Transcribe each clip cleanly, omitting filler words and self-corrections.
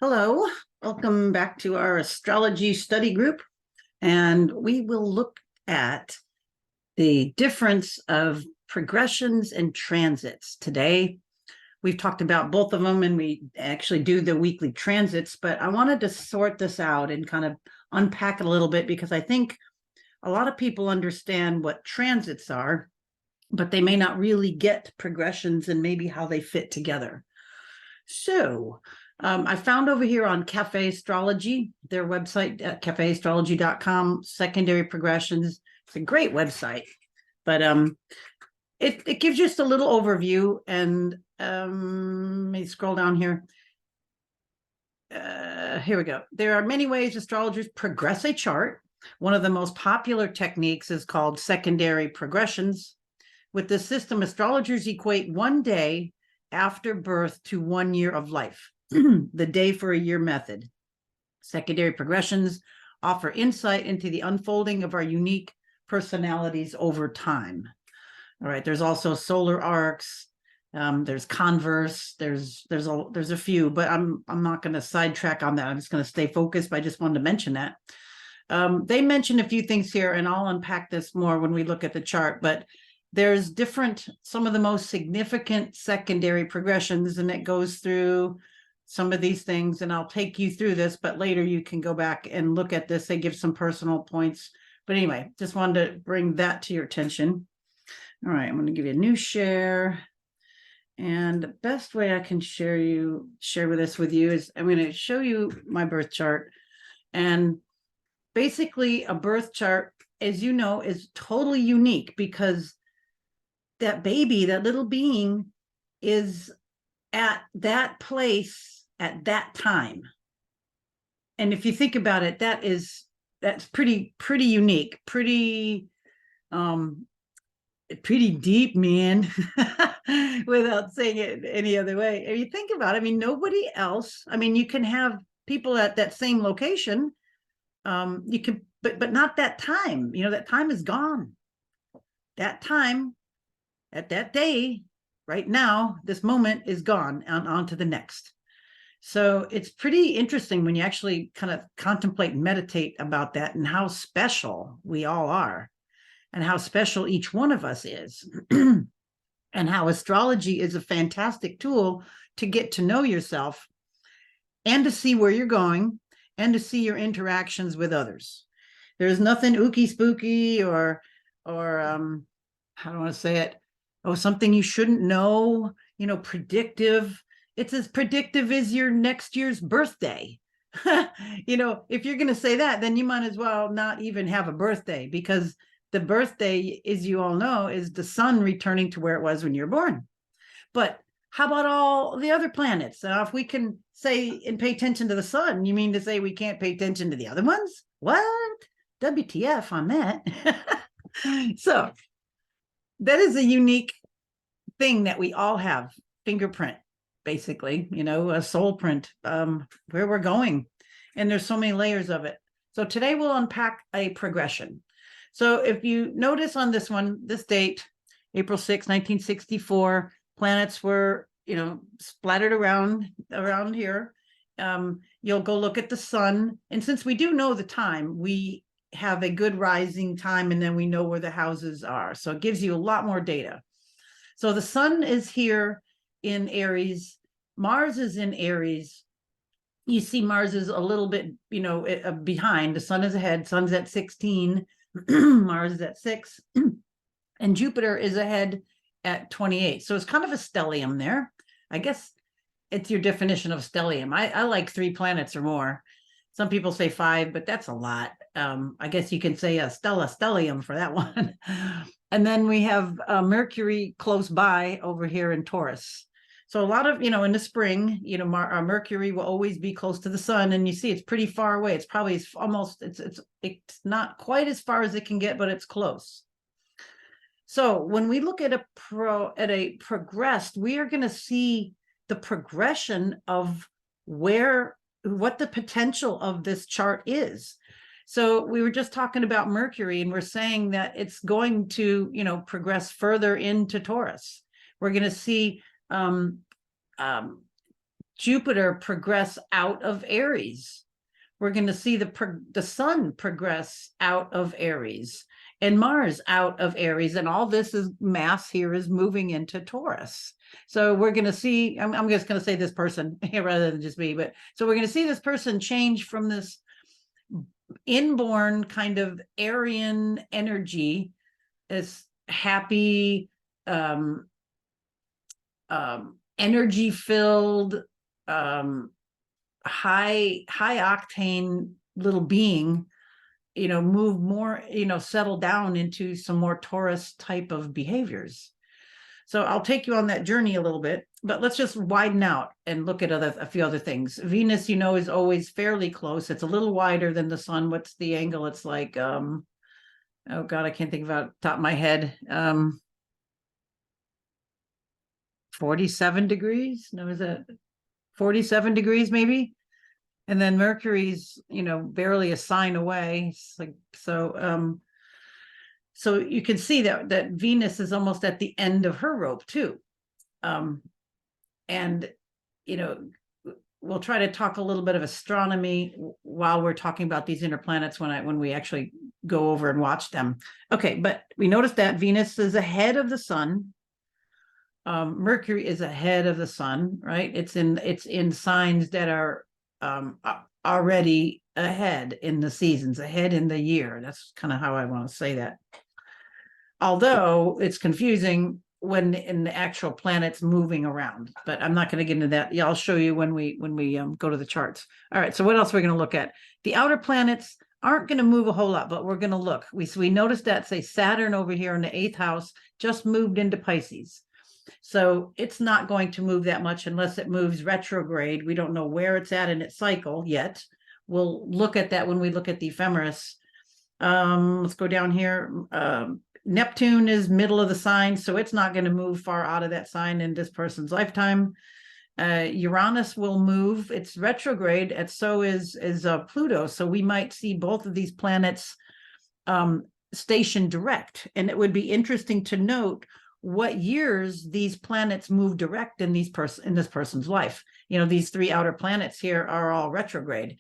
Hello, welcome back to our astrology study group, and we will look at the difference of progressions and transits today. We've talked about both of them, and we actually do the weekly transits, but I wanted to sort this out and kind of unpack it a little bit because I think a lot of people understand what transits are, but they may not really get progressions and maybe how they fit together. So I found over here on Cafe Astrology, their website at cafeastrology.com, secondary progressions. It's a great website, but it gives just a little overview. And let me scroll down here. Here we go. There are many ways astrologers progress a chart. One of the most popular techniques is called secondary progressions. With this system, astrologers equate one day after birth to 1 year of life, the day for a year method. Secondary progressions offer insight into the unfolding of our unique personalities over time. All right, there's also solar arcs, there's converse, there's a few, but I'm not going to sidetrack on that. I'm just going to stay focused, but I just wanted to mention that. They mentioned a few things here, and I'll unpack this more when we look at the chart, but there's some of the most significant secondary progressions, and it goes through some of these things, and I'll take you through this, but later you can go back and look at this. They give some personal points. But anyway, just wanted to bring that to your attention. All right, I'm going to give you a new share. And the best way I can share this with you is I'm going to show you my birth chart. And basically a birth chart, as you know, is totally unique because that baby, that little being, is at that place at that time. And if you think about it, that's pretty unique, pretty deep, man, without saying it any other way. If you think about it, I mean, nobody else, I mean, you can have people at that same location, you can, but not that time. That time is gone. That time at that day, right now, this moment is gone, and on to the next. So it's pretty interesting when you actually kind of contemplate and meditate about that and how special we all are and how special each one of us is and how astrology is a fantastic tool to get to know yourself and to see where you're going and to see your interactions with others. There's nothing ooky spooky or how do I want to say it? Oh, something you shouldn't know, predictive. It's as predictive as your next year's birthday. If you're going to say that, then you might as well not even have a birthday, because the birthday, as you all know, is the sun returning to where it was when you're born. But how about all the other planets? If we can say and pay attention to the sun, you mean to say we can't pay attention to the other ones? What? WTF on that? So that is a unique thing that we all have. Fingerprint, basically, a soul print, where we're going. And there's so many layers of it. So today we'll unpack a progression. So if you notice on this one, this date, April 6, 1964, planets were, splattered around here. You'll go look at the sun. And since we do know the time, we have a good rising time, and then we know where the houses are. So it gives you a lot more data. So the sun is here in Aries. Mars is in Aries. You see Mars is a little bit, behind. The sun is ahead. Sun's at 16. Mars is at 6. And Jupiter is ahead at 28. So it's kind of a stellium there. I guess it's your definition of stellium. I like 3 planets or more. Some people say 5, but that's a lot. I guess you can say a stellium for that one. And then we have Mercury close by over here in Taurus. So a lot of, in the spring, Mercury will always be close to the sun, and you see it's pretty far away. It's probably almost, it's not quite as far as it can get, but it's close. So when we look at a progressed, we are going to see the progression of what the potential of this chart is. So we were just talking about Mercury, and we're saying that it's going to, progress further into Taurus. We're going to see Jupiter progress out of Aries. We're going to see the sun progress out of Aries and Mars out of Aries. And all this is mass here is moving into Taurus. So we're going to see, I'm just going to say this person rather than just me, but so we're going to see this person change from this inborn kind of Aryan energy, this happy, energy filled, high octane little being, move more, settle down into some more Taurus type of behaviors. So I'll take you on that journey a little bit, but let's just widen out and look at a few other things. Venus, is always fairly close. It's a little wider than the sun. What's the angle? It's like, oh God, I can't think about top of my head. 47 degrees? No, is that 47 degrees maybe? And then Mercury's, barely a sign away. It's like, so you can see that Venus is almost at the end of her rope too. And, we'll try to talk a little bit of astronomy while we're talking about these inner planets when we actually go over and watch them. Okay, but we noticed that Venus is ahead of the sun. Mercury is ahead of the sun, right? It's in signs that are already ahead in the seasons, ahead in the year. That's kind of how I want to say that. Although it's confusing when in the actual planets moving around, but I'm not going to get into that. Yeah, I'll show you when we go to the charts. All right, so what else are we going to look at? The outer planets aren't going to move a whole lot, but we're going to look. We noticed that, say, Saturn over here in the 8th house just moved into Pisces. So it's not going to move that much unless it moves retrograde. We don't know where it's at in its cycle yet. We'll look at that when we look at the ephemeris. Let's go down here. Neptune is middle of the sign, so it's not going to move far out of that sign in this person's lifetime. Uranus will move. It's retrograde, and so is Pluto. So we might see both of these planets stationed direct. And it would be interesting to note what years these planets move direct in this person's life. These 3 outer planets here are all retrograde.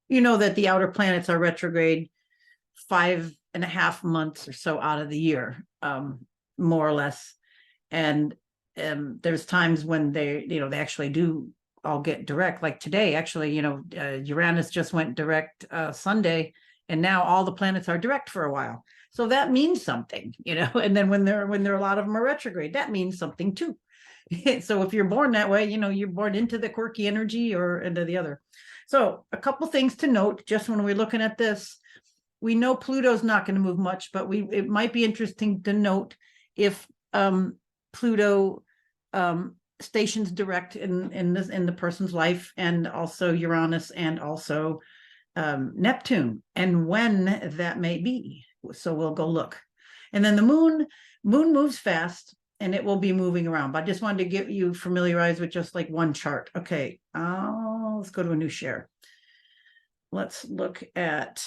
That the outer planets are retrograde 5.5 months or so out of the year, more or less. And there's times when they actually do all get direct. Like today, actually, Uranus just went direct Sunday, and now all the planets are direct for a while. So that means something, and then when there are a lot of them are retrograde, that means something too. So if you're born that way, you're born into the quirky energy or into the other. So a couple things to note, just when we're looking at this, we know Pluto's not going to move much, but it might be interesting to note if Pluto stations direct in the person's life, and also Uranus and also Neptune, and when that may be. So we'll go look. And then the moon moves fast, and it will be moving around. But I just wanted to get you familiarized with just like one chart. Okay, let's go to a new share. Let's look at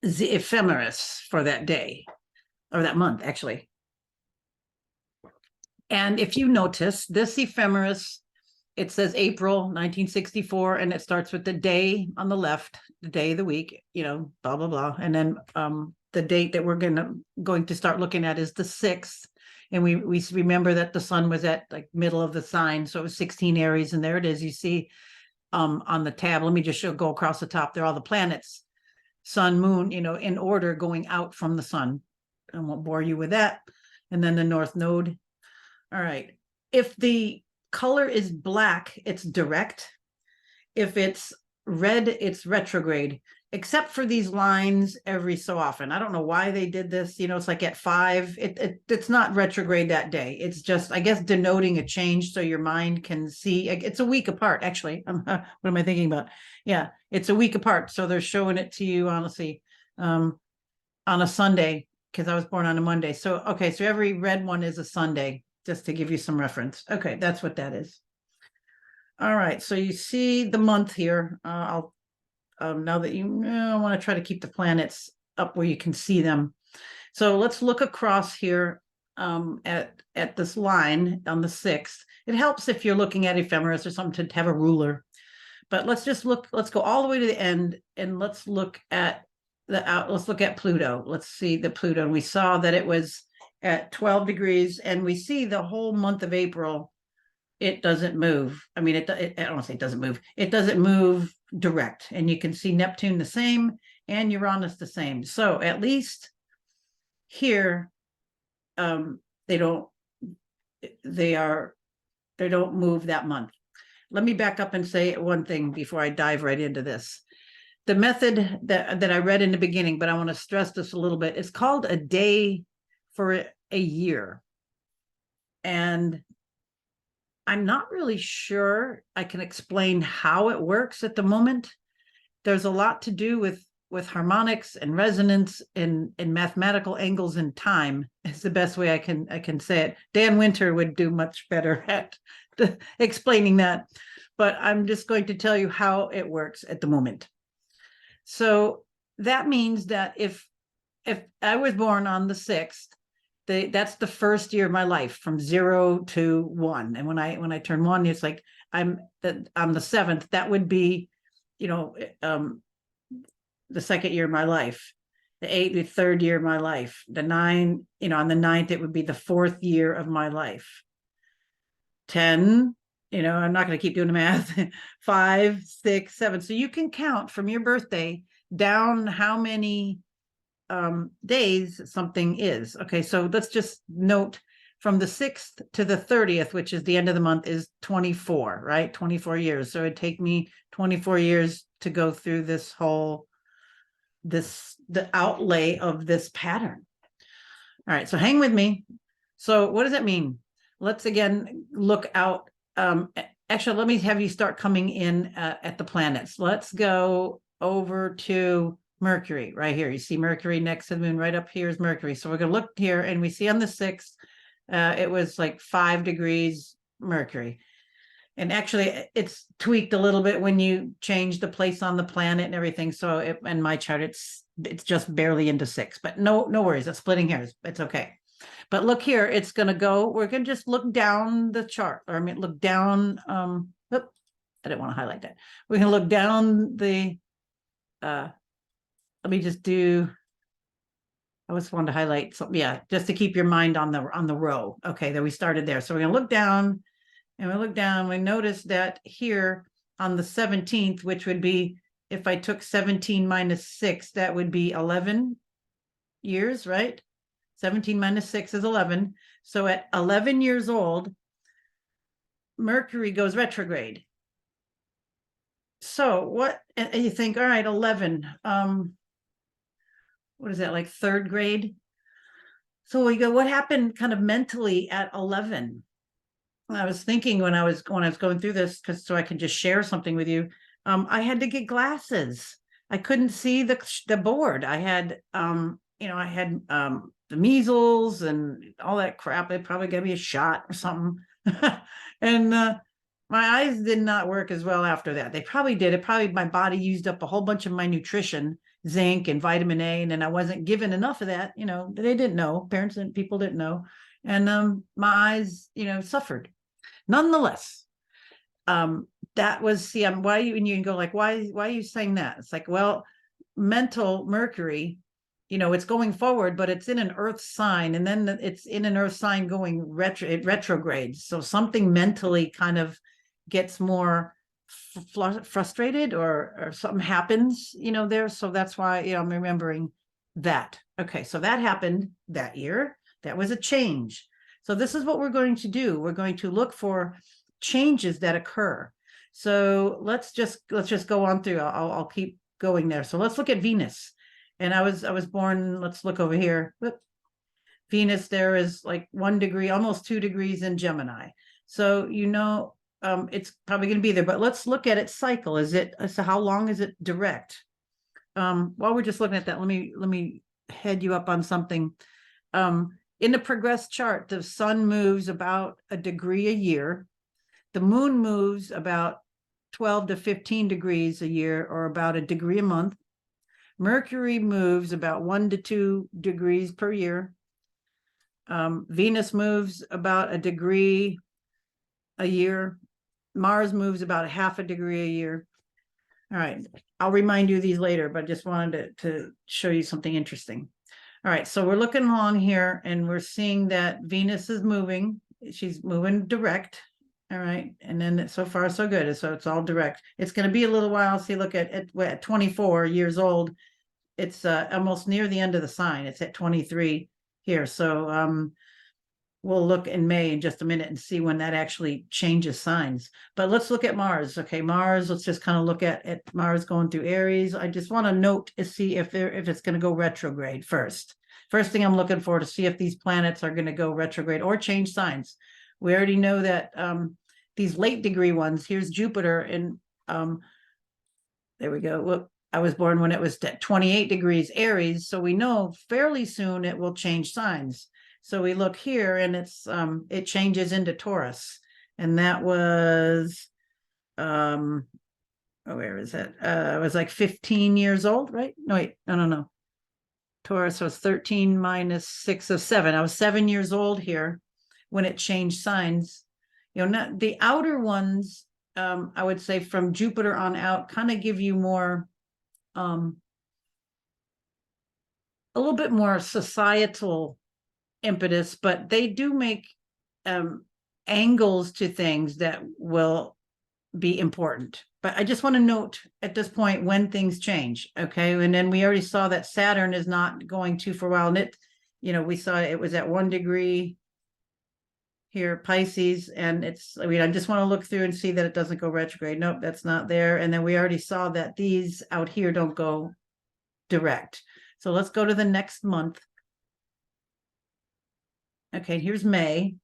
the ephemeris for that day, or that month, actually. And if you notice, this ephemeris, it says April 1964, and it starts with the day on the left, the day of the week, blah, blah, blah. And then the date that we're going to start looking at is the 6th. And we remember that the sun was at like middle of the sign. So it was 16 Aries, and there it is. You see on the tab, let me just go across the top. There are all the planets, sun, moon, in order going out from the sun. I won't bore you with that. And then the north node. All right. If the color is black, it's direct. If it's red, it's retrograde, except for these lines every so often. I don't know why they did this. It's like at 5, it's not retrograde that day. It's just, I guess, denoting a change so your mind can see. It's a week apart, actually. What am I thinking about? Yeah, it's a week apart. So they're showing it to you, honestly, on a Sunday, because I was born on a Monday. So, okay, so every red one is a Sunday, just to give you some reference. Okay, that's what that is. All right, so you see the month here. I'll now that I want to try to keep the planets up where you can see them. So let's look across here at this line on the 6th. It helps if you're looking at ephemeris or something to have a ruler. But let's go all the way to the end and let's look at let's look at Pluto. Let's see the Pluto. And we saw that it was at 12 degrees, and we see the whole month of April, it doesn't move. I mean, I don't want to say it doesn't move. It doesn't move direct. And you can see Neptune the same and Uranus the same. So at least here, they don't move that month. Let me back up and say one thing before I dive right into this. The method that I read in the beginning, but I want to stress this a little bit, it's called a day for a year. And I'm not really sure I can explain how it works at the moment. There's a lot to do with harmonics and resonance and mathematical angles in time is the best way I can say it. Dan Winter would do much better at explaining that, but I'm just going to tell you how it works at the moment. So that means that if I was born on the 6th, that's the first year of my life from 0 to 1. And when I turn 1, it's like I'm on the 7th, that would be, the second year of my life. The 8th, the third year of my life. The 9, on the 9th, it would be the 4th year of my life. 10, I'm not going to keep doing the math. 5, 6, 7. So you can count from your birthday down how many days something is. Okay, so let's just note from the 6th to the 30th, which is the end of the month, is 24, right? 24 years. So it'd take me 24 years to go through the outlay of this pattern. All right, so hang with me. So what does that mean? Let's again look out. Actually, let me have you start coming in at the planets. Let's go over to Mercury right here. You see Mercury next to the moon. Right up here is Mercury. So we're going to look here, and we see on the 6th, it was like 5 degrees Mercury. And actually, it's tweaked a little bit when you change the place on the planet and everything. So in my chart, it's just barely into 6. But no worries. It's splitting hairs. It's okay. But look here. It's going to go. We're going to just look down the chart. Or I mean, look down. I didn't want to highlight that. We're going to look down the. Let me just do. I just wanted to highlight something. Yeah, just to keep your mind on the row. Okay, there we started there. So we're going to look down. And we look down, we notice that here on the 17th, which would be, if I took 17 minus 6, that would be 11 years, right? 17 minus 6 is 11. So at 11 years old, Mercury goes retrograde. So what, and you think, all right, 11, what is that, like 3rd grade? So we go, what happened kind of mentally at 11? I was thinking when I was going through this, so I can just share something with you. I had to get glasses. I couldn't see the board. I had, the measles and all that crap. They probably gave me a shot or something, and my eyes did not work as well after that. They probably did. My body used up a whole bunch of my nutrition, zinc and vitamin A, and then I wasn't given enough of that. They didn't know. Parents and people didn't know, and my eyes, suffered. Nonetheless, that was, why you, and you can go like, why are you saying that? It's like, well, mental Mercury, it's going forward, but it's in an Earth sign, and then it's in an Earth sign going retrogrades. So something mentally kind of gets more frustrated, or something happens, there. So that's why, I'm remembering that. Okay, so that happened that year. That was a change. So this is what we're going to do. We're going to look for changes that occur. So let's just go on through. I'll keep going there. So let's look at Venus. And I was born, let's look over here. Venus, there is like 1 degree, almost 2 degrees in Gemini. So, it's probably going to be there, but let's look at its cycle. So how long is it direct? While we're just looking at that, let me head you up on something. In the progressed chart, the sun moves about a degree a year. The moon moves about 12 to 15 degrees a year, or about a degree a month. Mercury moves about 1 to 2 degrees per year. Venus moves about a degree a year. Mars moves about a half a degree a year. All right, I'll remind you of these later, but I just wanted to show you something interesting. All right, so we're looking along here and we're seeing that Venus is moving. She's moving direct. All right, and then so far so good. So it's all direct. It's going to be a little while. See, look at 24 years old. It's almost near the end of the sign. It's at 23 here. So we'll look in May in just a minute and see when that actually changes signs. But let's look at Mars. Okay, Mars, let's just kind of look at Mars going through Aries. I just want to note to see if it's going to go retrograde first. First thing I'm looking for to see if these planets are going to go retrograde or change signs. We already know that these late degree ones, here's Jupiter, and there we go. Look, I was born when it was at 28 degrees Aries, so we know fairly soon it will change signs. So we look here and it changes into Taurus. And that was where is it? I was like 15 years old, right? No, wait, no. Taurus was 13 minus 6 of 7. I was 7 years old here when it changed signs. Not the outer ones, I would say from Jupiter on out, kind of give you more a little bit more societal impetus, but they do make angles to things that will be important. But I just want to note at this point when things change, okay? And then we already saw that Saturn is not going to for a while, and it, we saw it was at 1 degree here, Pisces, and I just want to look through and see that it doesn't go retrograde. Nope, that's not there. And then we already saw that these out here don't go direct. So let's go to the next month. Okay, here's May.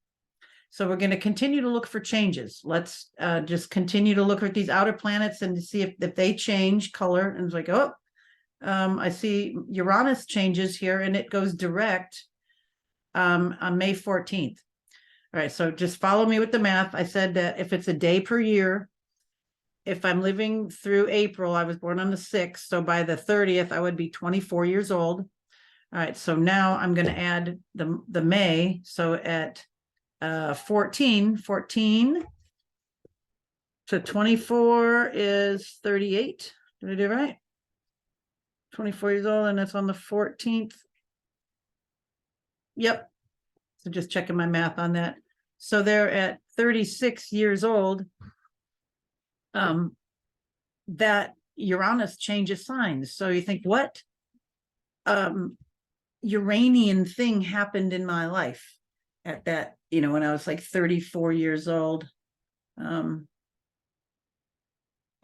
So we're going to continue to look for changes. Let's just continue to look at these outer planets and see if they change color. And it's like, oh, I see Uranus changes here and it goes direct on May 14th. All right, so just follow me with the math. I said that if it's a day per year, if I'm living through April, I was born on the 6th. So by the 30th, I would be 24 years old. All right, so now I'm going to add the May. So at 14, so 24 is 38. Did I do right? 24 years old, and that's on the 14th. Yep. So just checking my math on that. So they're at 36 years old. That Uranus changes signs. So you think, what Uranian thing happened in my life at that, when I was like 34 years old? I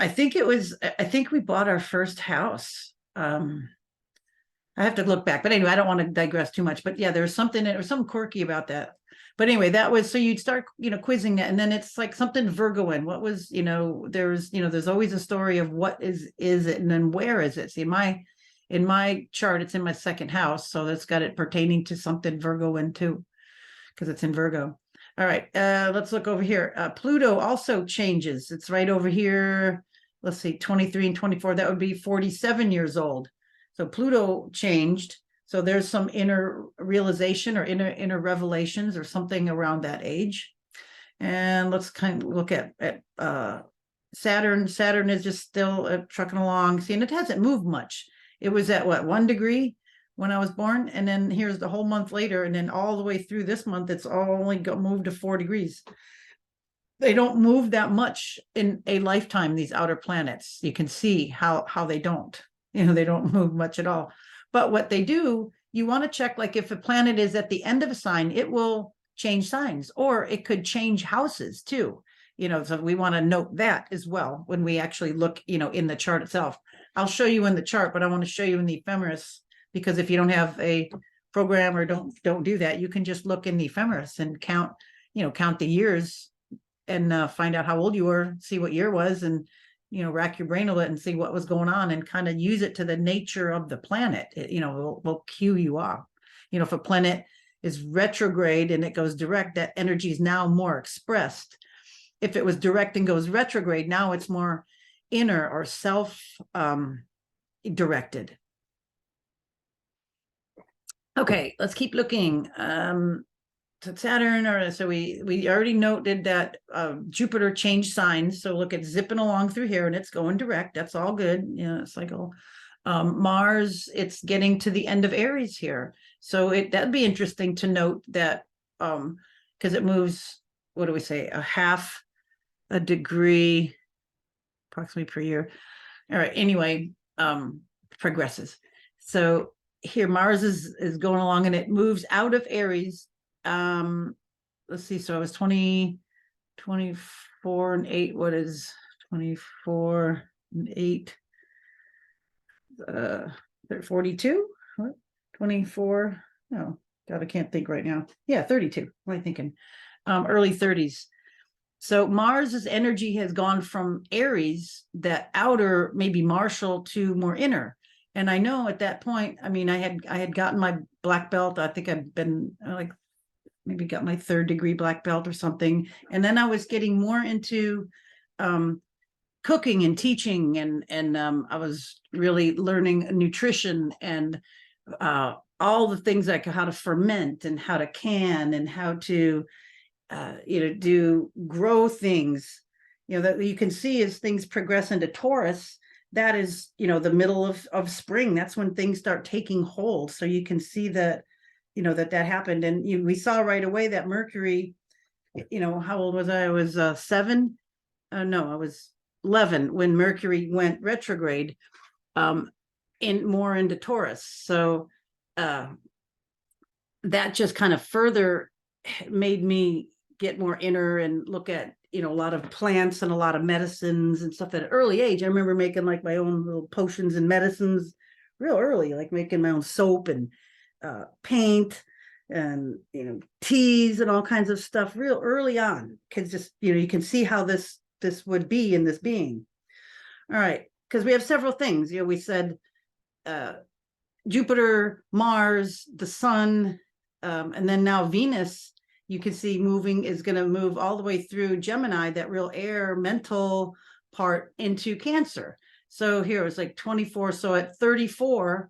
think we bought our first house. I have to look back, but anyway, I don't want to digress too much, but yeah, there was something quirky about that. But anyway, that was, so you'd start, quizzing that. And then it's like something Virgoan. What was, there's always a story of what is it? And then where is it? See, in my chart, it's in my second house. So that's got it pertaining to something Virgoan too, because it's in Virgo. All right, let's look over here. Pluto also changes. It's right over here. Let's see, 23 and 24, that would be 47 years old. So Pluto changed. So there's some inner realization or inner revelations or something around that age. And let's kind of look at Saturn. Saturn is just still trucking along. See, and it hasn't moved much. It was at what, 1 degree when I was born, and then here's the whole month later, and then all the way through this month, it's all only moved to 4 degrees. They don't move that much in a lifetime, these outer planets. You can see how they don't. They don't move much at all. But what they do, you want to check, like if a planet is at the end of a sign, it will change signs, or it could change houses too. So we want to note that as well when we actually look, in the chart itself. I'll show you in the chart, but I want to show you in the ephemeris, because if you don't have a program or don't do that, you can just look in the ephemeris and count the years and find out how old you were, see what year was, and rack your brain a little and see what was going on, and kind of use it to the nature of the planet. Will cue you off. If a planet is retrograde and it goes direct, that energy is now more expressed. If it was direct and goes retrograde, now it's more inner or self directed. Okay, let's keep looking. Saturn, or so we already noted that Jupiter changed signs. So look, it's zipping along through here and it's going direct. That's all good. It's like, Mars, it's getting to the end of Aries here. So that'd be interesting to note that because it moves, what do we say, a half a degree approximately per year. All right, anyway, progresses. So here Mars is going along and it moves out of Aries. Let's see, so I was 24 and 8. What is 24 and 8? 42? What? 24? No, God, I can't think right now. Yeah, 32. What am I thinking? Early 30s. So Mars's energy has gone from Aries, that outer, maybe martial, to more inner. And I know at that point, I mean, I had gotten my black belt. I think I've been like maybe got my 3rd degree black belt or something. And then I was getting more into cooking and teaching, and I was really learning nutrition and all the things like how to ferment and how to can and how to do grow things, that you can see as things progress into Taurus. That is, the middle of spring. That's when things start taking hold. So you can see that, that happened. And we saw right away that Mercury, how old was I? I was 7. No, I was 11 when Mercury went retrograde, into Taurus. So that just kind of further made me get more inner and look at a lot of plants and a lot of medicines and stuff at an early age. I remember making like my own little potions and medicines real early, like making my own soap and paint and teas and all kinds of stuff real early on, because just you can see how this would be in this being. All right, because we have several things. We said Jupiter, Mars, the sun, and then now Venus, you can see is going to move all the way through Gemini, that real air mental part, into Cancer. So here it's like 24. So at 34,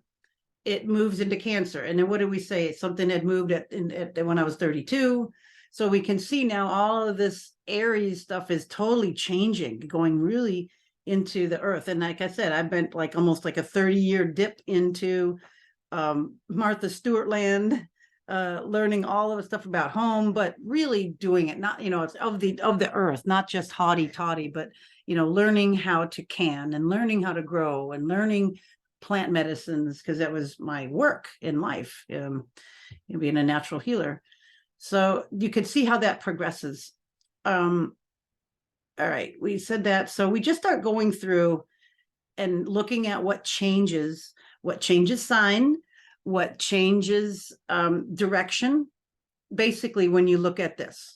it moves into Cancer. And then what did we say? Something had moved when I was 32. So we can see now all of this Aries stuff is totally changing, going really into the earth. And like I said, I've been like almost like a 30-year dip into Martha Stewart land, learning all of the stuff about home, but really doing it, not, it's of the earth, not just haughty toddy, but, learning how to can and learning how to grow and learning plant medicines, because that was my work in life, being a natural healer. So you can see how that progresses. All right, we said that. So we just start going through and looking at what changes sign, what changes direction, basically, when you look at this.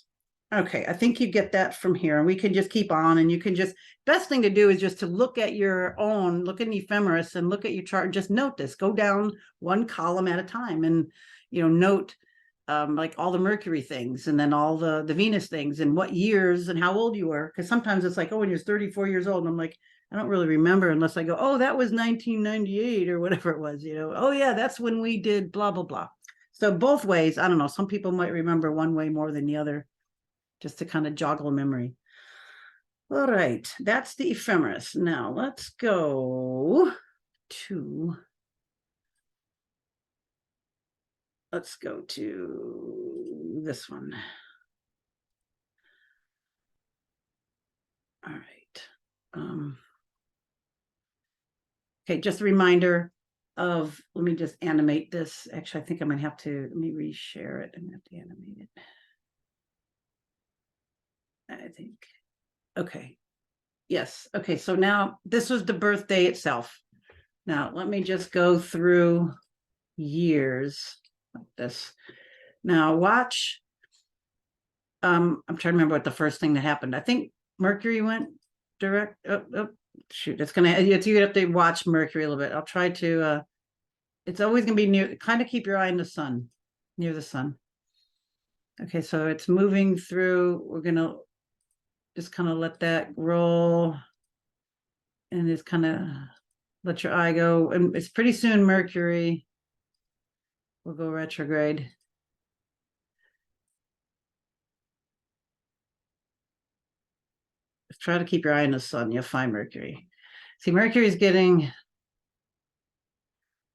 Okay, I think you get that from here, and we can just keep on, and you can just, best thing to do is just to look at your own, look in the Ephemeris and look at your chart and just note this, go down one column at a time and, note like all the Mercury things and then all the Venus things and what years and how old you were. Because sometimes it's like, oh, when you're 34 years old, and I'm like, I don't really remember unless I go, oh, that was 1998 or whatever it was, oh yeah, that's when we did blah, blah, blah. So both ways, I don't know, some people might remember one way more than the other, just to kind of joggle memory. All right, that's the Ephemeris. Now let's go to this one. All right. Okay, just a reminder of, let me just animate this. Actually, I think I'm gonna have to, let me reshare it. I'm gonna have to animate it. I think, okay. Yes, okay, so now this was the birthday itself. Now, let me just go through years like this. Now, watch. I'm trying to remember what the first thing that happened. I think Mercury went direct. Oh, shoot, it's you have to watch Mercury a little bit. I'll try to, it's always gonna be near, kind of keep your eye on the sun, near the sun. Okay, so it's moving through. We're gonna just kind of let that roll and just kind of let your eye go. And it's pretty soon Mercury will go retrograde. try to keep your eye on the sun. You'll find Mercury. See, Mercury's getting,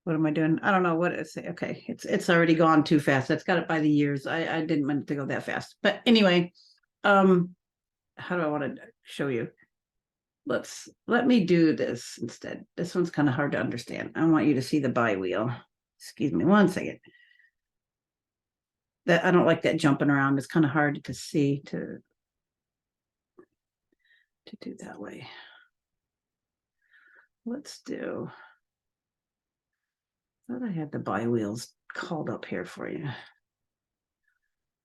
what am I doing? I don't know what it's, okay. It's already gone too fast. That's got it by the years. I didn't want it to go that fast. But anyway, how do I want to show you? Let me do this instead. This one's kind of hard to understand. I want you to see the bi-wheel. Excuse me one second. That I don't like that jumping around. It's kind of hard to see to do that way. Let's do. I thought I had the bi-wheels called up here for you.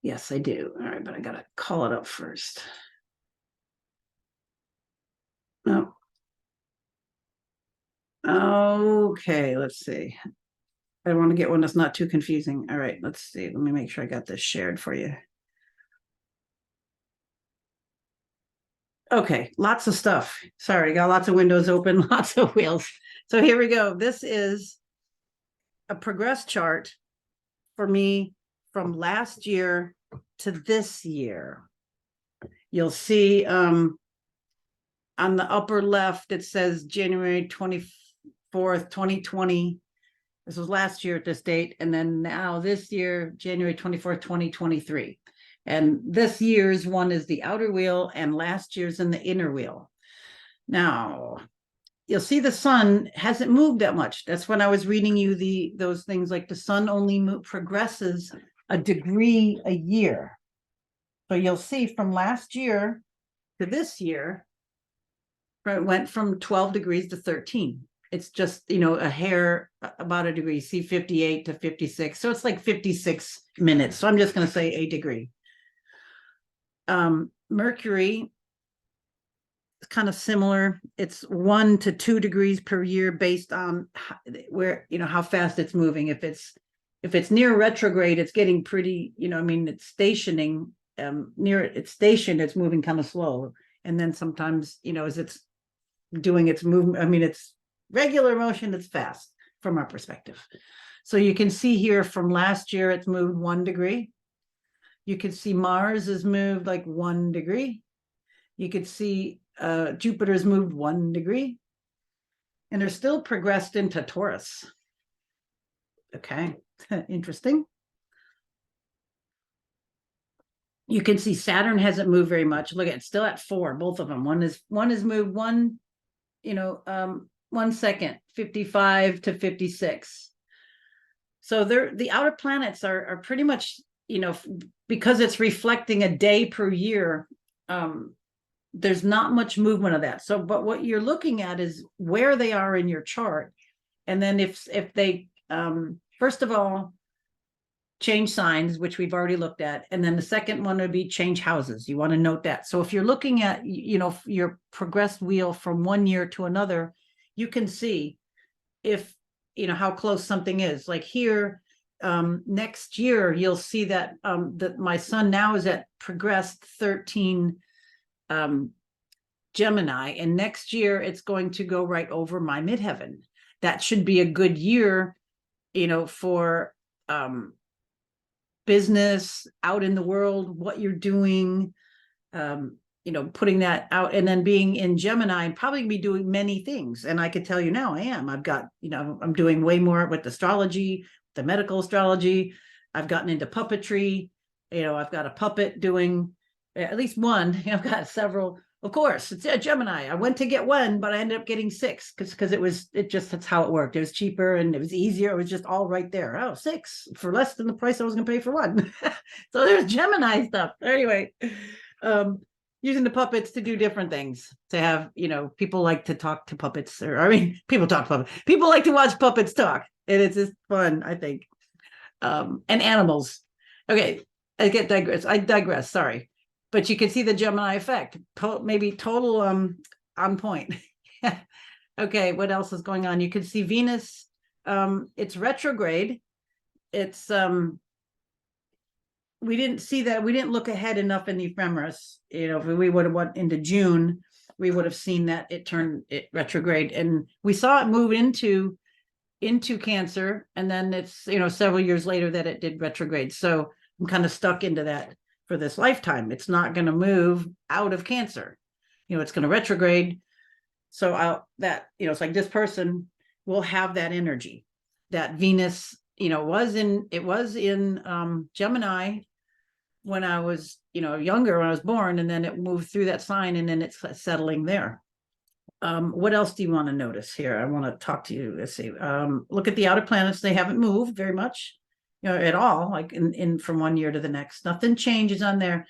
Yes, I do. All right, but I gotta call it up first. No. Okay, let's see. I want to get one that's not too confusing. All right, let's see. Let me make sure I got this shared for you. Okay, lots of stuff. Sorry, got lots of windows open, lots of wheels. So here we go. This is a progress chart for me from last year to this year. You'll see on the upper left, it says January 24th, 2020. This was last year at this date. And then now this year, January 24th, 2023. And this year's one is the outer wheel and last year's in the inner wheel. Now, you'll see the sun hasn't moved that much. That's when I was reading you those things like the sun only progresses a degree a year. So you'll see from last year to this year, it went from 12 degrees to 13. It's just, a hair, about a degree, see 58 to 56. So it's like 56 minutes. So I'm just going to say a degree. Mercury is kind of similar. It's 1 to 2 degrees per year based on how fast it's moving. If it's near retrograde, it's getting pretty, it's stationing. Near its station, it's moving kind of slow. And then sometimes, as it's doing its movement, it's regular motion, it's fast from our perspective. So you can see here from last year, it's moved 1 degree. You can see Mars has moved like 1 degree. You could see Jupiter's moved 1 degree. And they're still progressed into Taurus. Okay, interesting. You can see Saturn hasn't moved very much. Look at it's still at 4, both of them. One is moved 1 second, 55 to 56. So the outer planets are pretty much, because it's reflecting a day per year, there's not much movement of that. So, but what you're looking at is where they are in your chart. And then if they, first of all, change signs, which we've already looked at. And then the second one would be change houses. You want to note that. So if you're looking at, your progressed wheel from one year to another, you can see if, how close something is. Like here, next year, you'll see that that my sun now is at progressed 13 Gemini. And next year, it's going to go right over my midheaven. That should be a good year, for business out in the world, what you're doing, putting that out, and then being in Gemini, I'm probably be doing many things. And I could tell you now I am. I've got, I'm doing way more with astrology, the medical astrology. I've gotten into puppetry. I've got a puppet doing at least one. I've got several. Of course, it's a Gemini. I went to get one, but I ended up getting 6 because that's how it worked. It was cheaper and it was easier. It was just all right there. Oh, 6 for less than the price I was going to pay for one. So there's Gemini stuff. Anyway, using the puppets to do different things. To have, people like to talk to puppets, people talk to puppets. People like to watch puppets talk, and it's just fun, I think. And animals. Okay, I digress. Sorry. But you can see the Gemini effect, maybe total on point. Okay, what else is going on? You can see Venus, it's retrograde. It's, we didn't see that. We didn't look ahead enough in the Ephemeris. If we would have went into June, we would have seen that it turned it retrograde. And we saw it move into Cancer. And then it's, several years later that it did retrograde. So I'm kind of stuck into that. For this lifetime, it's not going to move out of Cancer. it's going to retrograde. So it's like this person will have that energy. That Venus, was in Gemini when I was, younger, when I was born, and then it moved through that sign, and then it's settling there. What else do you want to notice here? I want to talk to you. Let's see. Look at the outer planets. They haven't moved very much, at all, like in from one year to the next. Nothing changes on there.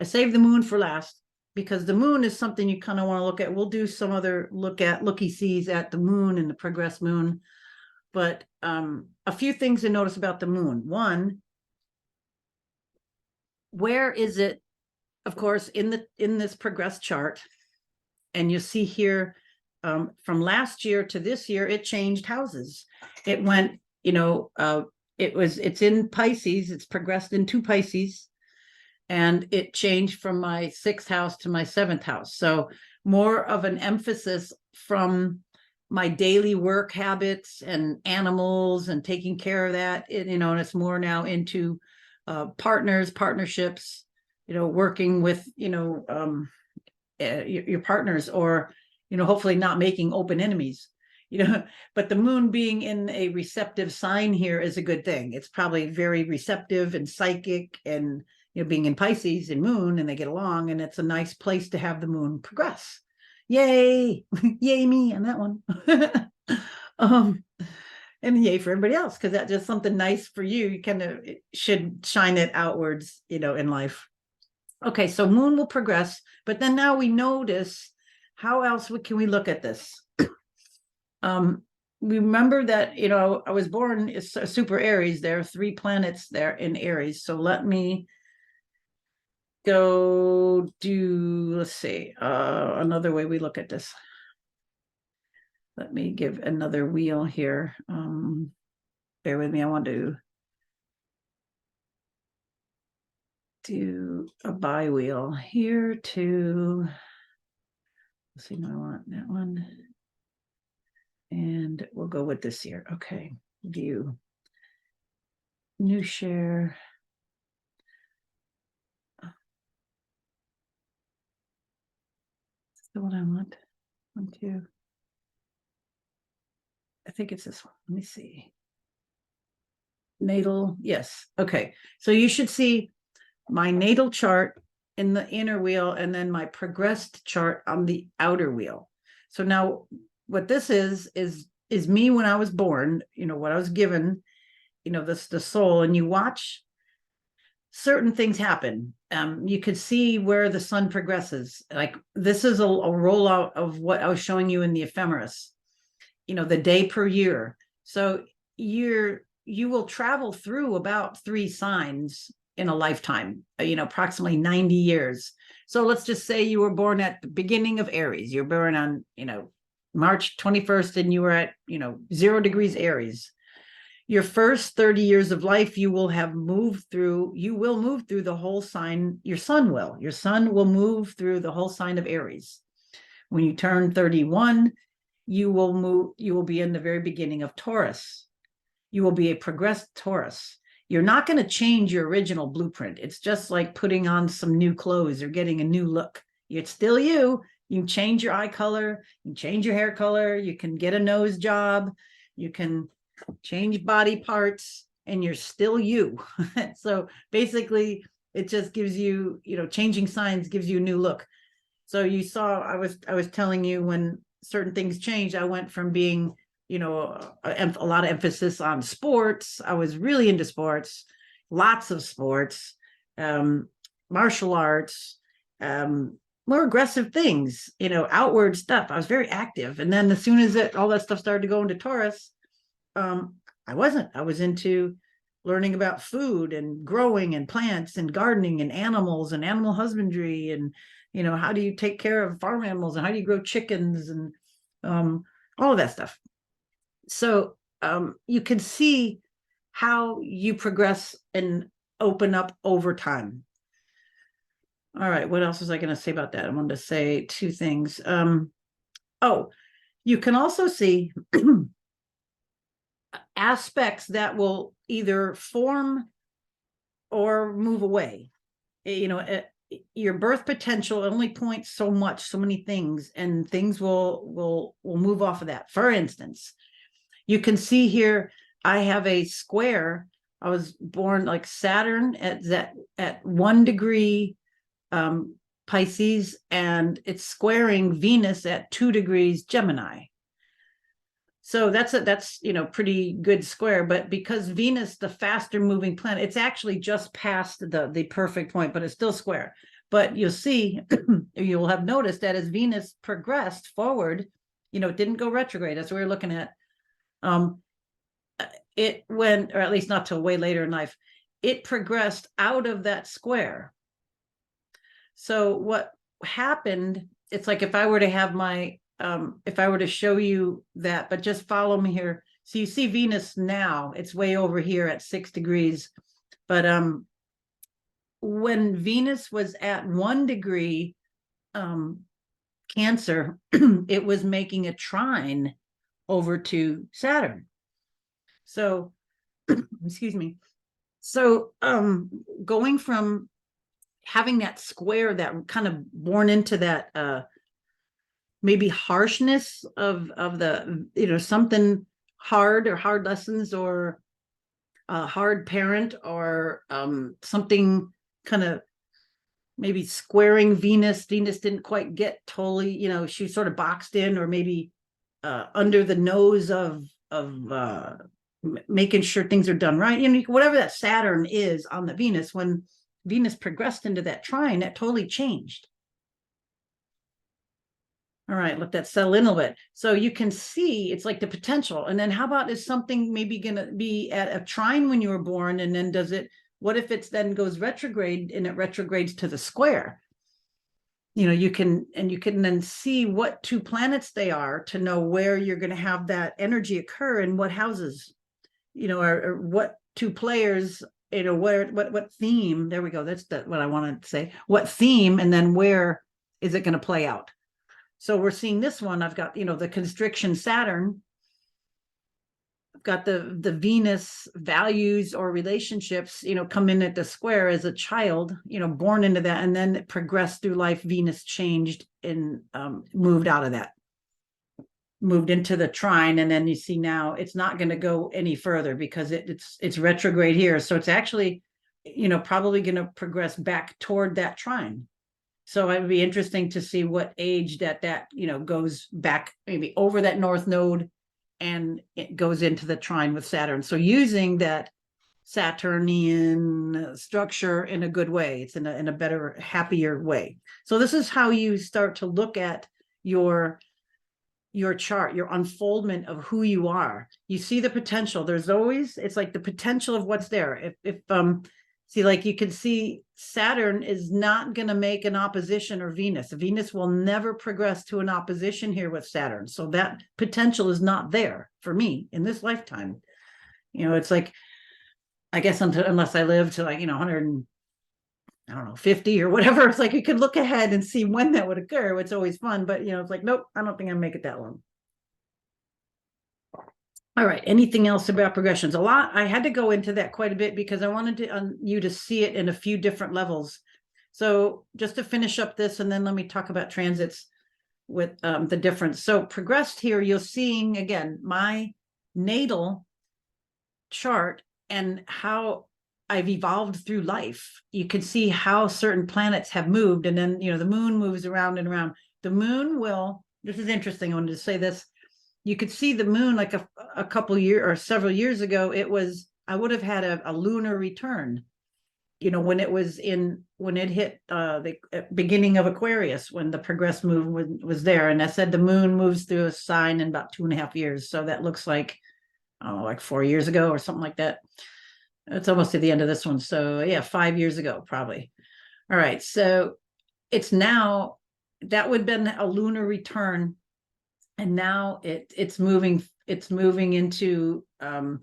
I saved the moon for last because the moon is something you kind of want to look at. We'll do some other looky-sees at the moon and the progress moon. But a few things to notice about the moon. One, where is it? Of course, in this progress chart, and you see here from last year to this year, it changed houses. It went, it's in Pisces. It's progressed into Pisces, and it changed from my 6th house to my 7th house. So more of an emphasis from my daily work habits and animals and taking care of that, and it's more now into partnerships, working with, your partners, or, hopefully not making open enemies, but the moon being in a receptive sign here is a good thing. It's probably very receptive and psychic, and, being in Pisces and moon, and they get along, and it's a nice place to have the moon progress. Yay. Yay me on that one. And yay for everybody else, because that's just something nice for you. You kind of should shine it outwards, in life. Okay, so moon will progress, but then now we notice, how else can we look at this? Remember that, I was born as a super Aries. There are 3 planets there in Aries. So let me go let's see, another way we look at this. Let me give another wheel here. Bear with me. I want to do a bi-wheel here to, let's see, no, I want that one. And we'll go with this here. Okay, view, new share. That's the one I want. 1, 2. I think it's this one. Let me see. Natal, yes. Okay, so you should see my natal chart in the inner wheel, and then my progressed chart on the outer wheel. So now what this is me when I was born, what I was given, the soul, and you watch certain things happen. You could see where the sun progresses. Like this is a rollout of what I was showing you in the Ephemeris, the day per year. So you will travel through about 3 signs in a lifetime, approximately 90 years. So let's just say you were born at the beginning of Aries. You're born on, March 21st, and you were at, 0 degrees Aries. Your first 30 years of life, you will move through the whole sign. Your sun will move through the whole sign of Aries. When you turn 31, you will be in the very beginning of Taurus. You will be a progressed Taurus. You're not going to change your original blueprint. It's just like putting on some new clothes or getting a new look. It's still you. You can change your eye color, you can change your hair color, you can get a nose job, you can change body parts, and you're still you. So basically, it just gives you, changing signs gives you a new look. So you saw, I was telling you, when certain things changed, I went from being, a lot of emphasis on sports. I was really into sports, lots of sports, martial arts, more aggressive things, outward stuff. I was very active. And then as soon as all that stuff started to go into Taurus, I was into learning about food and growing and plants and gardening and animals and animal husbandry, and, how do you take care of farm animals, and how do you grow chickens, and all of that stuff. So you can see how you progress and open up over time. All right, what else was I going to say about that? I wanted to say 2 things. You can also see aspects that will either form or move away. your birth potential only points so much, so many things, and things will move off of that. For instance, you can see here, I have a square. I was born like Saturn at 1 degree Pisces, and it's squaring Venus at 2 degrees Gemini. So that's pretty good square. But because Venus, the faster moving planet, it's actually just past the perfect point, but it's still square. But you'll see, you'll have noticed that as Venus progressed forward, it didn't go retrograde. That's what we're looking at. It went, or at least not till way later in life, it progressed out of that square. So what happened, it's like if I were to have if I were to show you that, but just follow me here. So you see Venus now, it's way over here at 6 degrees. But when Venus was at 1 degree Cancer, it was making a trine over to Saturn. So, excuse me. So going from having that square, that kind of born into that maybe harshness of the something hard, or hard lessons, or a hard parent, or something kind of maybe squaring Venus didn't quite get totally, she sort of boxed in, or maybe under the nose of making sure things are done right, whatever that Saturn is on the Venus. When Venus progressed into that trine, that totally changed. All right, let that settle in a little bit. So you can see it's like the potential. And then how about, is something maybe going to be at a trine when you were born, and then what if it then goes retrograde, and it retrogrades to the square? You can then see what 2 planets they are to know where you're going to have that energy occur in what houses, or what 2 players, what theme. There we go. That's what I wanted to say. What theme, and then where is it going to play out? So we're seeing this one. I've got, the constriction Saturn. I've got the Venus values or relationships, come in at the square as a child, born into that, and then it progressed through life. Venus changed and moved out of that, moved into the trine, and then you see now it's not going to go any further because it's retrograde here. So it's actually, probably going to progress back toward that trine. So it would be interesting to see what age that goes back, maybe over that north node, and it goes into the trine with Saturn. So using that Saturnian structure in a good way, it's in a better, happier way. So this is how you start to look at your chart, your unfoldment of who you are. You see the potential. There's always, it's like the potential of what's there. If see, like you can see Saturn is not going to make an opposition, or Venus. Venus will never progress to an opposition here with Saturn. So that potential is not there for me in this lifetime. It's like, I guess unless I live to 100, I don't know, 50 or whatever. It's like you could look ahead and see when that would occur. It's always fun, but it's like, nope, I don't think I'll make it that long. All right. Anything else about progressions? A lot. I had to go into that quite a bit because I wanted you to see it in a few different levels. So just to finish up this, and then let me talk about transits with the difference. So progressed here, you're seeing again my natal chart and how I've evolved through life. You can see how certain planets have moved, and then the moon moves around and around. The moon will. This is interesting. I wanted to say this. You could see the moon like a couple years or several years ago. I would have had a lunar return, when it hit the beginning of Aquarius, when the progress move was there. And I said the moon moves through a sign in about 2.5 years. So that looks like, like 4 years ago or something like that. It's almost at the end of this one. So yeah, 5 years ago, probably. All right. So it's now, that would have been a lunar return. And now it's moving into kind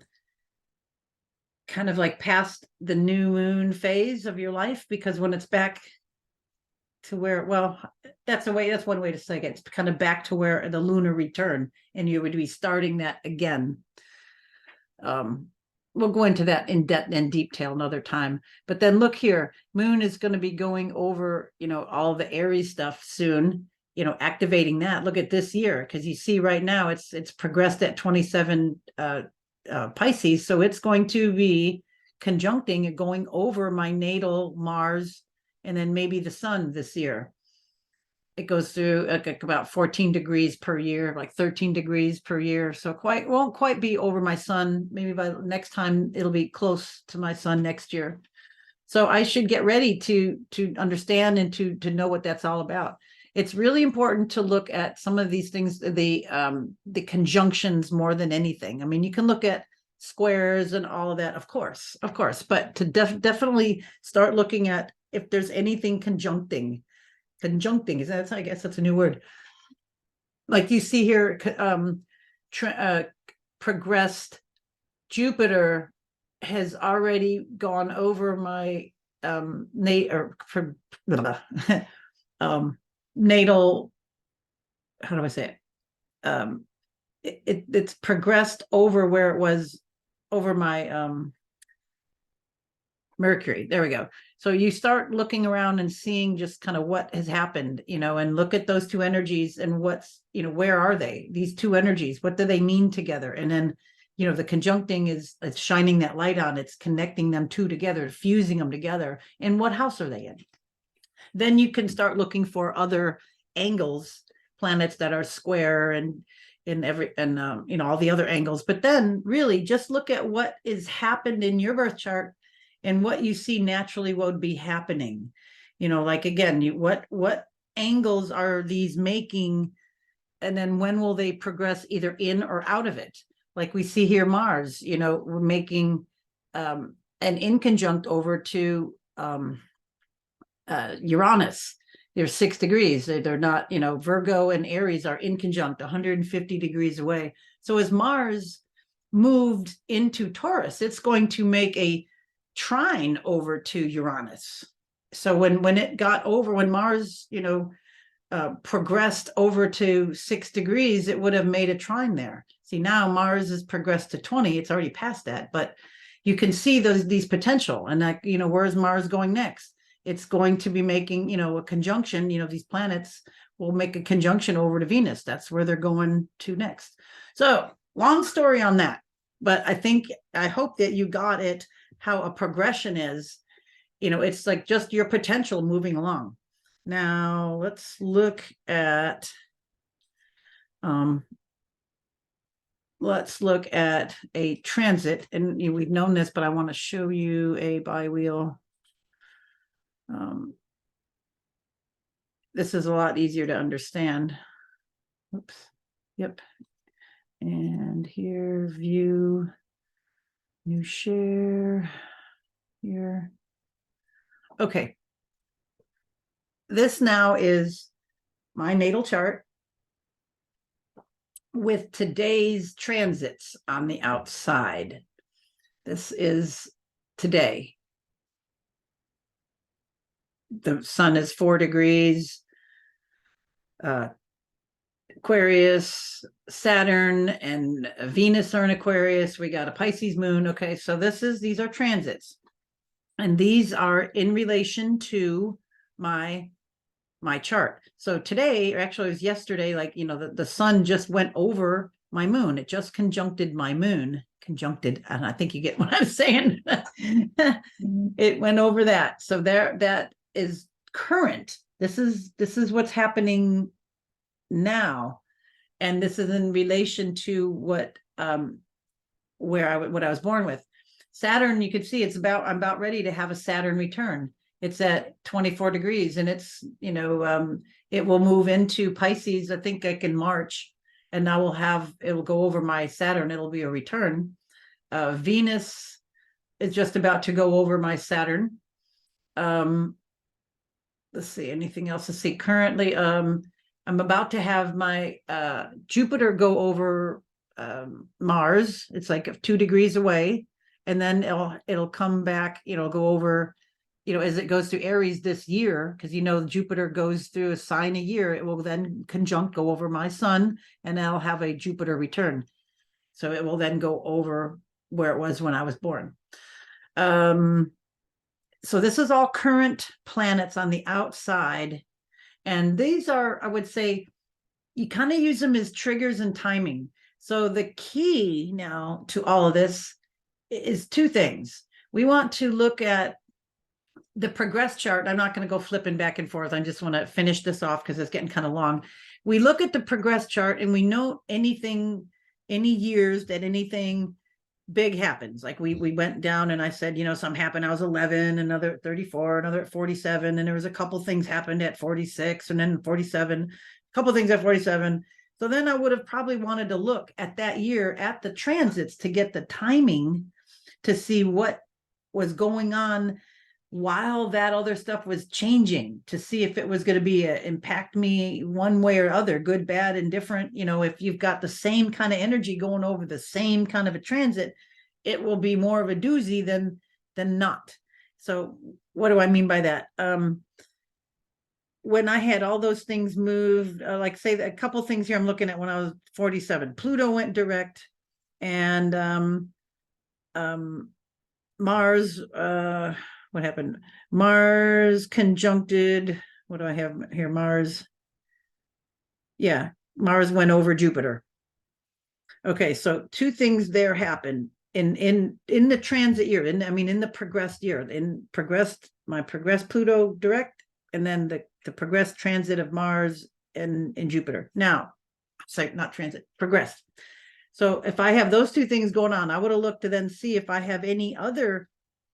of like past the new moon phase of your life, because when it's back to where, well, that's one way to say it. It's kind of back to where the lunar return, and you would be starting that again. we'll go into that in depth and detail another time. But then look here, Moon is going to be going over, all the Aries stuff soon, activating that. Look at this year, because you see right now it's progressed at 27 Pisces, so it's going to be conjuncting and going over my natal Mars and then maybe the Sun this year. It goes through like about 14 degrees per year, like 13 degrees per year. So won't quite be over my Sun. Maybe by next time it'll be close to my Sun next year. So I should get ready to understand and to know what that's all about. It's really important to look at some of these things, the conjunctions more than anything. I mean, you can look at squares and all of that, of course, but to definitely start looking at if there's anything conjuncting is that, I guess that's a new word. Like you see here, progressed Jupiter has already gone over my natal, how do I say it? It's progressed over where it was over my Mercury. There we go. So you start looking around and seeing just kind of what has happened, and look at those two energies and what's, where are they? These two energies, what do they mean together? And then, the conjuncting is shining that light on, it's connecting them two together, fusing them together. And what house are they in? Then you can start looking for other angles, planets that are square and all the other angles. But then really just look at what is happened in your birth chart and what you see naturally would be happening. Like again, what angles are these making, and then when will they progress either in or out of it? Like we see here, Mars, we're making an inconjunct over to Uranus. They're 6 degrees. They're not, Virgo and Aries are inconjunct 150 degrees away. So as Mars moved into Taurus, it's going to make a trine over to Uranus. So when it got over, when Mars, progressed over to 6 degrees, it would have made a trine there. See, now Mars has progressed to 20. It's already past that, but you can see these potential. And that, where's Mars going next? It's going to be making, a conjunction. These planets will make a conjunction over to Venus. That's where they're going to next. So long story on that, but I hope that you got it, how a progression is. It's like just your potential moving along. Now let's look at a transit, and we've known this, but I want to show you a biwheel. This is a lot easier to understand. Oops. Yep. And here, view, new share here. Okay. This now is my natal chart with today's transits on the outside. This is today. The sun is 4 degrees. Aquarius, Saturn, and Venus are in Aquarius. We got a Pisces moon. Okay, so these are transits. And these are in relation to my chart. So today, or actually it was yesterday, like, the sun just went over my moon. It just conjuncted my moon. Conjuncted, and I think you get what I'm saying. It went over that. So that is current. This is what's happening now. And this is in relation to what I was born with. Saturn, you can see I'm about ready to have a Saturn return. It's at 24 degrees, and it's, it will move into Pisces, I think, like in March, and now it will go over my Saturn. It'll be a return. Venus is just about to go over my Saturn. Let's see, anything else to see currently? I'm about to have my Jupiter go over Mars. It's like 2 degrees away, and then it'll come back, go over, as it goes through Aries this year, because Jupiter goes through a sign a year. It will then conjunct, go over my sun, and I'll have a Jupiter return. So it will then go over where it was when I was born. So this is all current planets on the outside. And these are, I would say, you kind of use them as triggers and timing. So the key now to all of this is two things. We want to look at the progress chart. I'm not going to go flipping back and forth. I just want to finish this off because it's getting kind of long. We look at the progress chart and we note anything, any years that anything big happens. Like we went down and I said, some happened. I was 11, another at 34, another at 47. And there was a couple things happened at 46 and then 47, a couple things at 47. So then I would have probably wanted to look at that year at the transits to get the timing to see what was going on while that other stuff was changing, to see if it was going to be impact me one way or other, good, bad, indifferent. If you've got the same kind of energy going over the same kind of a transit, it will be more of a doozy than not. So what do I mean by that? When I had all those things moved, like say a couple things here I'm looking at when I was 47, Pluto went direct, and Mars, what happened? Mars conjuncted, what do I have here? Mars. Yeah, Mars went over Jupiter. Okay, so two things there happened in the transit year, in the progressed year, my progressed Pluto direct, and then the progressed transit of Mars and Jupiter. Now, sorry, not transit, progressed. So if I have those two things going on, I would have looked to then see if I have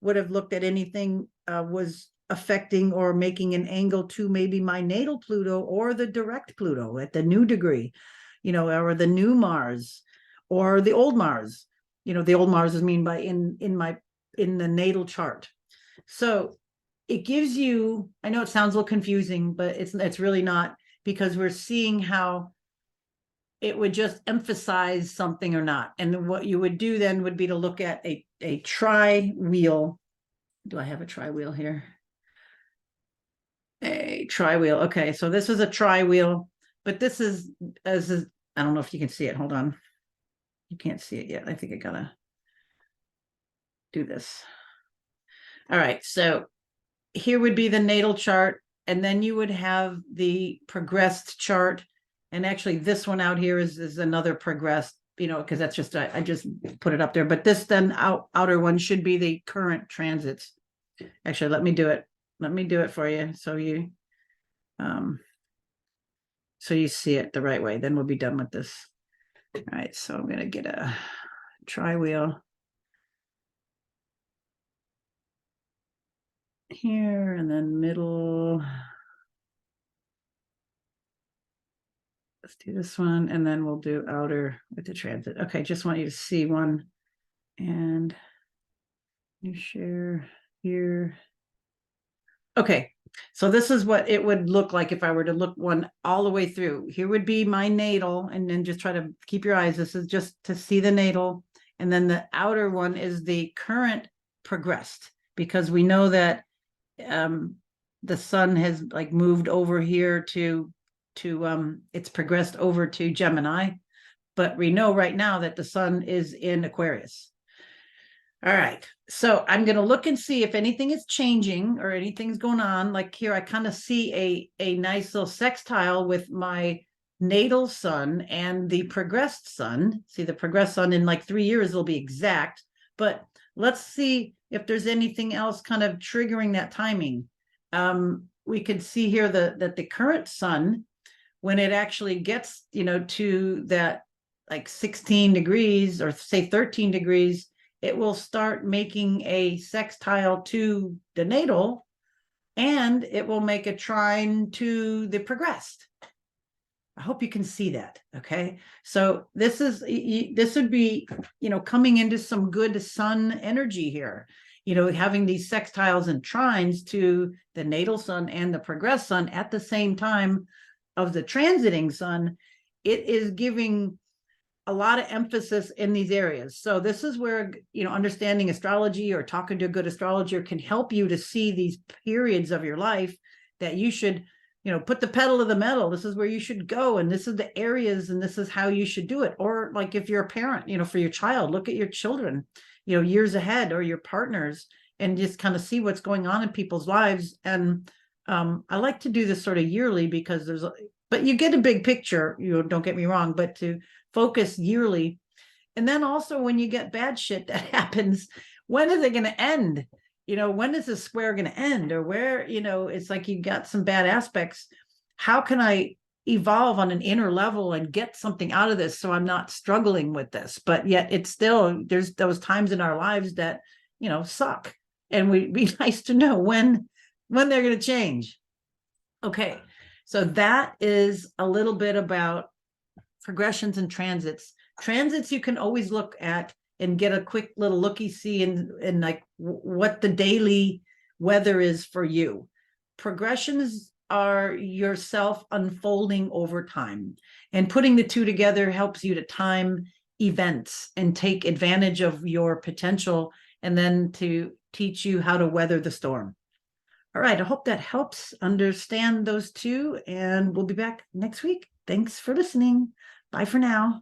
would have looked at anything was affecting or making an angle to maybe my natal Pluto or the direct Pluto at the new degree, or the new Mars or the old Mars. The old Mars is mean by in the natal chart. So it gives you, I know it sounds a little confusing, but it's really not, because we're seeing how it would just emphasize something or not. And what you would do then would be to look at a tri-wheel. Do I have a tri-wheel here? A tri-wheel. Okay, so this is a tri-wheel, but this is, I don't know if you can see it. Hold on. You can't see it yet. I think I gotta do this. All right, so here would be the natal chart, and then you would have the progressed chart. And actually this one out here is another progressed, because that's just, I just put it up there. But this then outer one should be the current transits. Actually, let me do it for you. So you see it the right way. Then we'll be done with this. All right, so I'm going to get a tri-wheel here, and then middle. Let's do this one, and then we'll do outer with the transit. Okay, just want you to see one, and you share here. Okay, so this is what it would look like if I were to look one all the way through. Here would be my natal, and then just try to keep your eyes. This is just to see the natal, and then the outer one is the current progressed, because we know that the sun has like moved over here to it's progressed over to Gemini, but we know right now that the sun is in Aquarius. All right, so I'm going to look and see if anything is changing or anything's going on. Like here, I kind of see a nice little sextile with my natal sun and the progressed sun. See, the progressed sun in like 3 years will be exact, but let's see if there's anything else kind of triggering that timing. We could see here that the current sun, when it actually gets, to that like 16 degrees or say 13 degrees, it will start making a sextile to the natal, and it will make a trine to the progressed. I hope you can see that. Okay, so this would be, coming into some good sun energy here, having these sextiles and trines to the natal sun and the progressed sun at the same time of the transiting sun. It is giving a lot of emphasis in these areas. So this is where, understanding astrology or talking to a good astrologer can help you to see these periods of your life that you should, put the pedal to the metal. This is where you should go, and this is the areas, and this is how you should do it. Or like if you're a parent, for your child, look at your children years ahead, or your partners, and just kind of see what's going on in people's lives. And I like to do this sort of yearly, because but you get a big picture, don't get me wrong, but to focus yearly. And then also, when you get bad shit that happens, when is it going to end? When is the square going to end? Or where, it's like you got some bad aspects. How can I evolve on an inner level and get something out of this, so I'm not struggling with this? But yet it's still, there's those times in our lives that, suck. And we'd be nice to know when they're going to change. Okay. So that is a little bit about progressions and transits. Transits you can always look at and get a quick little looky-see and like what the daily weather is for you. Progressions are yourself unfolding over time, and putting the two together helps you to time events and take advantage of your potential, and then to teach you how to weather the storm. All right, I hope that helps understand those two, and we'll be back next week. Thanks for listening. Bye for now.